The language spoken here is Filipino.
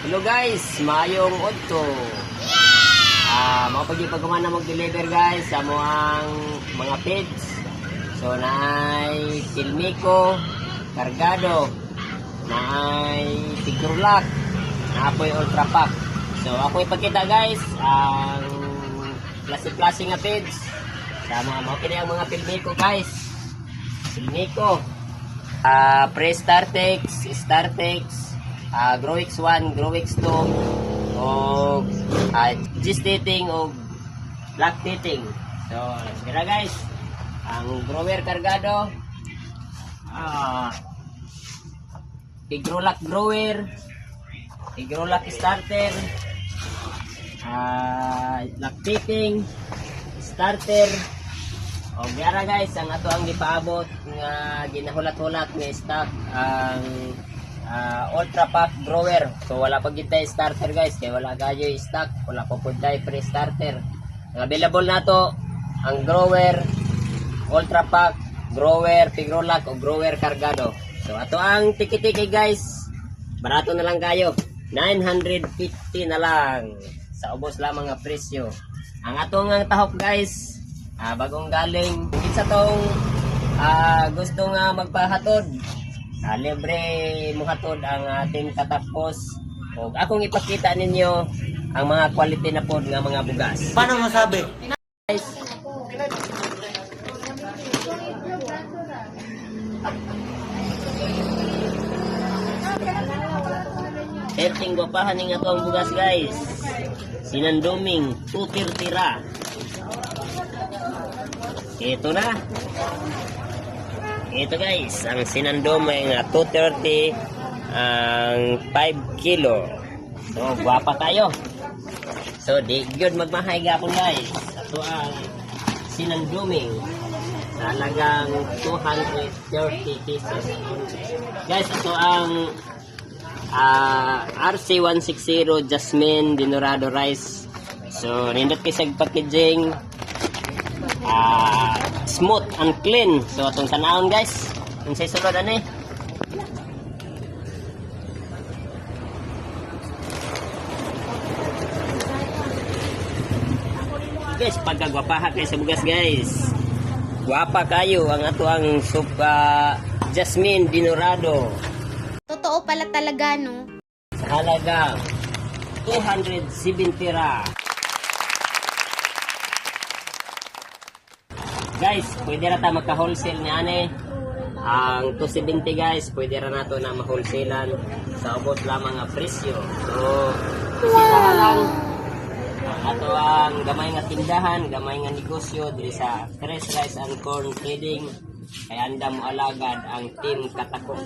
Hello guys, maayong udto. Mapagipagaman na mag-deliver guys sa mga pets. So naay Tilmico, Cargado, naay Tigurlak, naapoy Ultra Pack. So ako ipakita guys ang klase-klase nga pets. Sama mo kini ang mga Tilmico guys. Tilmico, Pre-Startex, Startex, Growix 1, Growix 2, o gestating o lactating. So, mira guys, ang grower Cargado, Tigrolac grower, Tigrolac starter, lactating, starter. O mira guys, ang ato ang gipaabot nga ginahulat-hulat nga stock ang Ultra Pack grower. So wala pa gid tay starter guys, kay wala gayo stock, wala pa pud tay pre-starter. Ang available nato ang grower Ultra Pack, grower Tigrolac o grower Cargado. So ato ang tiki-tiki guys, barato na lang kayo, 950 na lang sa ubos lamang nga presyo. Ang atong ang tahok guys, bagong galing sa tong gusto nga magpahatod, libre muhatod ang ating katapos. O akong ipakita ninyo ang mga quality na pod nga mga bugas. Paano masabi? Guys, Erting gwapahan nga to ang bugas guys. Sinanduming tutir-tira. Ito na. Ito guys, ang sinandom ay nga 230 ang 5 kilo. So, guwapa tayo. So, di good magmahay gapon guys. Ito ang sinandoming sa halagang 230 pesos. Guys, ito ang RC160 Jasmine Dinorado Rice. So, nindot kisag packaging, smooth and clean. So atong tanawon guys, unsay sulod ani. Guys, pagkagwapaha kayo sa bugas guys, gwapa kayo ang ato ang Jasmine Dinorado. Totoo pala talaga, no? Sa halagang 270 ra. Guys, pwede ra ta magka-wholesale ni ane. Ang 270 guys, pwede ra nato na ma-wholesalan sa ubos lamang nga presyo. So, bisita lang ato ang gamay nga tindahan, gamay nga negosyo diri sa Tres Rice and Corn Trading. Kay andam alagad ang Team Katakos.